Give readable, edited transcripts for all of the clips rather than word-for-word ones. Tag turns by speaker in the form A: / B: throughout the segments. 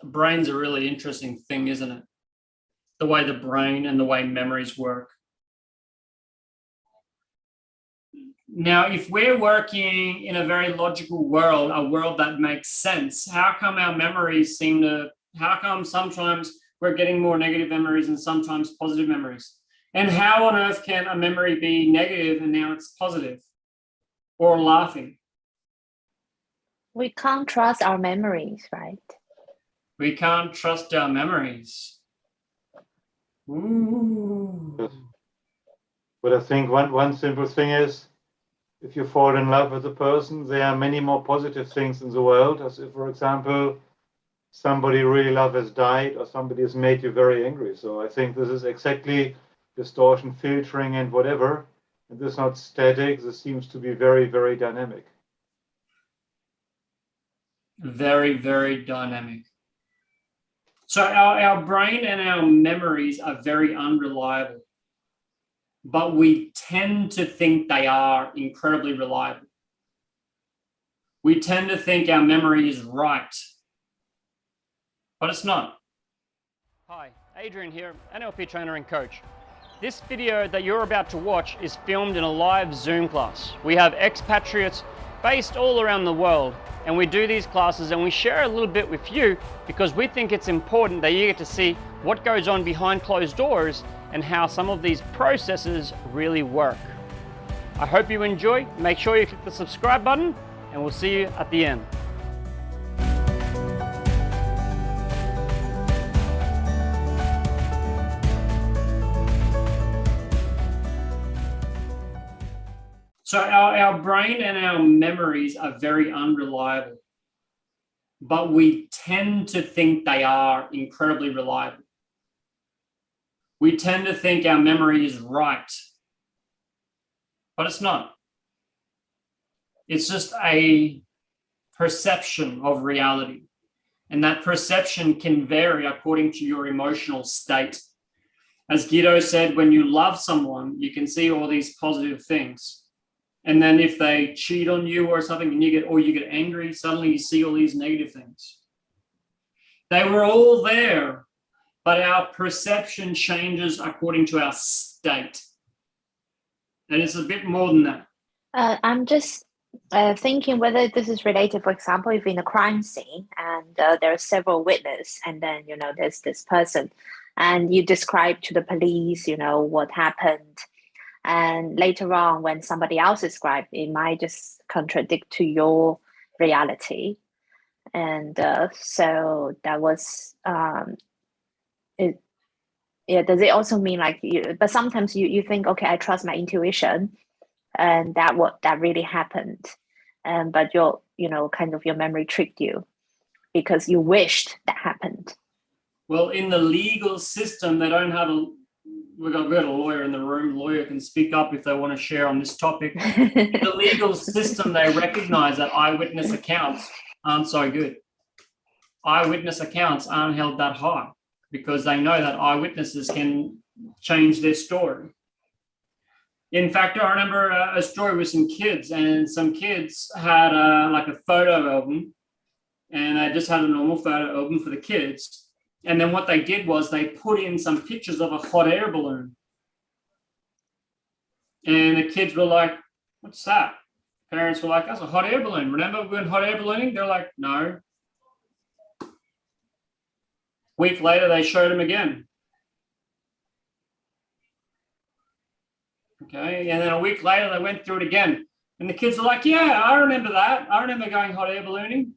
A: Brain's a really interesting thing, isn't it? The way the brain and the way memories work. Now, if we're working in a very logical world, a world that makes sense, how come our memories how come sometimes we're getting more negative memories and sometimes positive memories? And how on earth can a memory be negative and now it's positive or laughing?
B: We can't trust our memories, right?
A: We can't trust our memories. Ooh.
C: Yes. But I think one simple thing is, if you fall in love with a person, there are many more positive things in the world. As if, for example, somebody you really love has died or somebody has made you very angry. So I think this is exactly distortion, filtering, and whatever. And this is not static. This seems to be very, very dynamic.
A: Very, very dynamic. So our brain and our memories are very unreliable, but we tend to think they are incredibly reliable. We tend to think our memory is right, but it's not.
D: Hi, Adrian here, NLP trainer and coach. This video that you're about to watch is filmed in a live Zoom class. We have expatriates based all around the world, and we do these classes and we share a little bit with you because we think it's important that you get to see what goes on behind closed doors and how some of these processes really work. I hope you enjoy. Make sure you click the subscribe button and we'll see you at the end.
A: So our brain and our memories are very unreliable, but we tend to think they are incredibly reliable. We tend to think our memory is right, but it's not. It's just a perception of reality. And that perception can vary according to your emotional state. As Guido said, when you love someone, you can see all these positive things. And then if they cheat on you or something and you get angry, suddenly you see all these negative things. They were all there, but our perception changes according to our state. And it's a bit more than that.
B: I'm just thinking whether this is related, for example, if in a crime scene and there are several witnesses and then, there's this person and you describe to the police, what happened. And later on, when somebody else describes, it might just contradict to your reality. And so that was it. Yeah. Does it also mean but sometimes you think, okay, I trust my intuition, and that really happened, but your your memory tricked you because you wished that happened.
A: Well, in the legal system, they don't have we've got a lawyer in the room. Lawyer can speak up if they want to share on this topic. In the legal system, they recognize that eyewitness accounts aren't so good. Eyewitness accounts aren't held that high because they know that eyewitnesses can change their story. In fact, I remember a story with some kids, and some kids had a photo album, and they just had a normal photo album for the kids. And then what they did was they put in some pictures of a hot air balloon. And the kids were like, what's that? Parents were like, that's a hot air balloon. Remember we went hot air ballooning? They're like, no. A week later, they showed them again. Okay, and then a week later, they went through it again. And the kids were like, yeah, I remember that. I remember going hot air ballooning.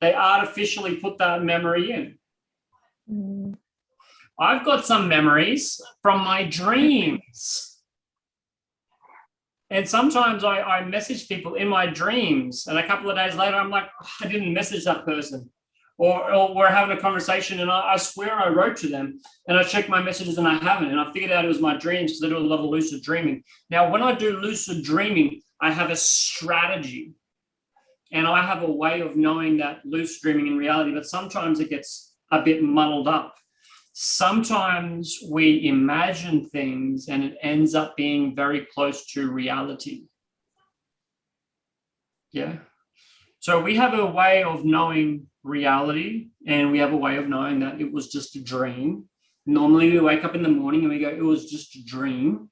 A: They artificially put that memory in.
B: Mm.
A: I've got some memories from my dreams. And sometimes I message people in my dreams, and a couple of days later, I'm like, oh, I didn't message that person. Or we're having a conversation, and I swear I wrote to them, and I check my messages, and I haven't. And I figured out it was my dreams because I do a lot of lucid dreaming. Now, when I do lucid dreaming, I have a strategy. And I have a way of knowing that lucid dreaming in reality, but sometimes it gets a bit muddled up. Sometimes we imagine things and it ends up being very close to reality. Yeah. So we have a way of knowing reality, and we have a way of knowing that it was just a dream. Normally we wake up in the morning and we go, it was just a dream.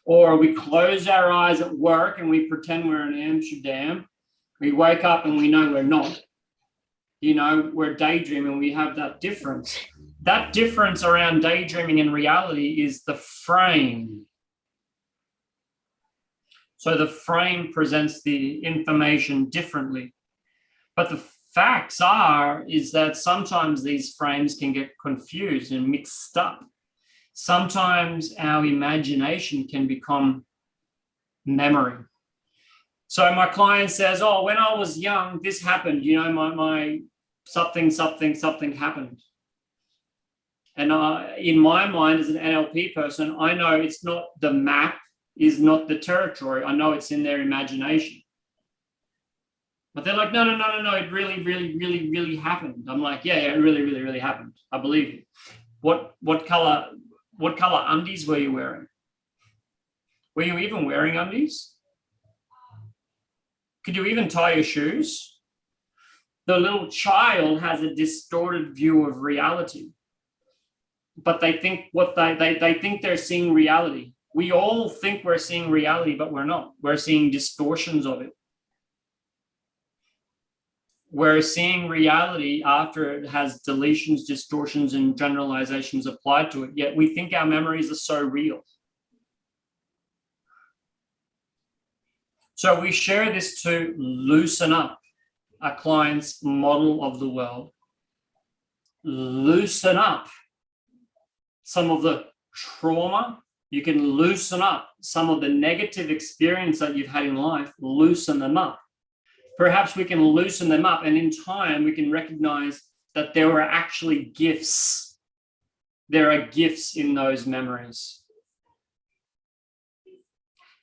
A: Or we close our eyes at work and we pretend we're in Amsterdam. We wake up and we know we're not. You know, we're daydreaming. We have that difference. That difference around daydreaming and reality is the frame. So the frame presents the information differently. But the facts is that sometimes these frames can get confused and mixed up. Sometimes our imagination can become memory. So my client says, oh, when I was young, this happened, you know, my something happened. And in my mind as an NLP person, I know it's not the map, is not the territory. I know it's in their imagination. But they're like, no, it really happened. I'm like, yeah, it really happened. I believe you. What color undies were you wearing? Were you even wearing undies? Could you even tie your shoes? The little child has a distorted view of reality, but they think they think they're seeing reality. We all think we're seeing reality, but we're not. We're seeing distortions of it. We're seeing reality after it has deletions, distortions, and generalizations applied to it, yet we think our memories are so real. So we share this to loosen up a client's model of the world, loosen up some of the trauma. You can loosen up some of the negative experience that you've had in life, loosen them up. Perhaps we can loosen them up, and in time we can recognize that there were actually gifts. There are gifts in those memories.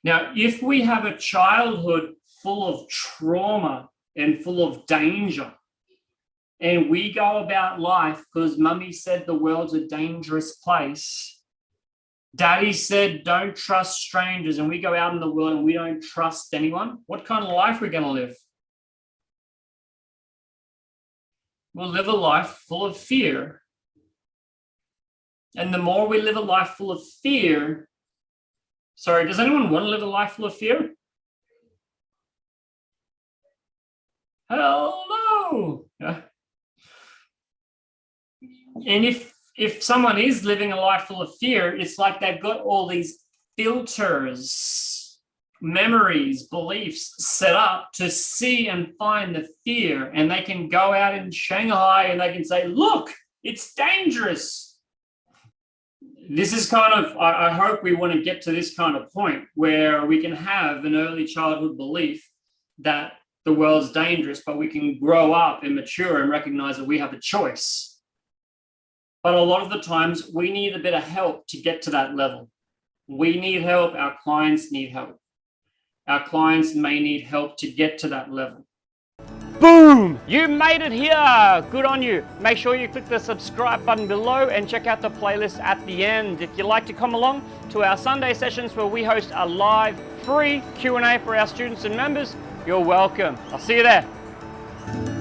A: Now, if we have a childhood full of trauma and full of danger, and we go about life because mummy said the world's a dangerous place, daddy said don't trust strangers, and we go out in the world and we don't trust anyone, what kind of life are we going to live? We'll live a life full of fear. And the more we live a life full of fear, sorry, does anyone want to live a life full of fear? Hell no. Yeah. And if someone is living a life full of fear, it's like they've got all these filters, memories, beliefs set up to see and find the fear, and they can go out in Shanghai and they can say, look, it's dangerous. This is kind of, I hope we want to get to this kind of point where we can have an early childhood belief that the world's dangerous, but we can grow up and mature and recognize that we have a choice. But a lot of the times we need a bit of help to get to that level. We need help. Our clients need help. Our clients may need help to get to that level.
D: Boom! You made it here! Good on you. Make sure you click the subscribe button below and check out the playlist at the end. If you'd like to come along to our Sunday sessions where we host a live free Q&A for our students and members, you're welcome. I'll see you there.